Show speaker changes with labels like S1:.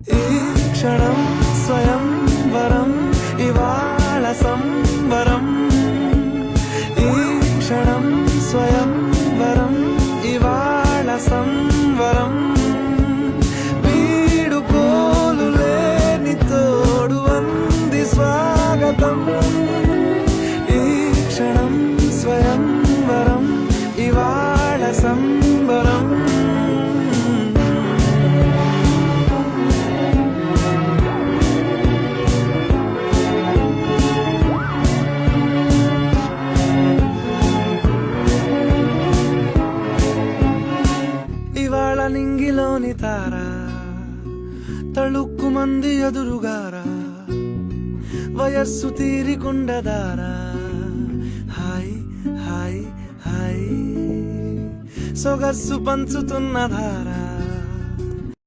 S1: ఈ క్షణం స్వయంవరం ఇవాళ సంబరం. ఈ క్షణం స్వయంవరం ఇవాళ సంవరం. వీడుకోలు లేని తోడు అంది స్వాగతం. ఈ క్షణం స్వయంవరం ఇవాళ సంబరం. ఇవాళ నింగిలోని తార తళుక్కు మంది ఎదురుగారా, వయస్సు తీరికుండదారా. హాయ్ హాయ్ హాయ్ సొగస్సు పంచుతున్న ధారా.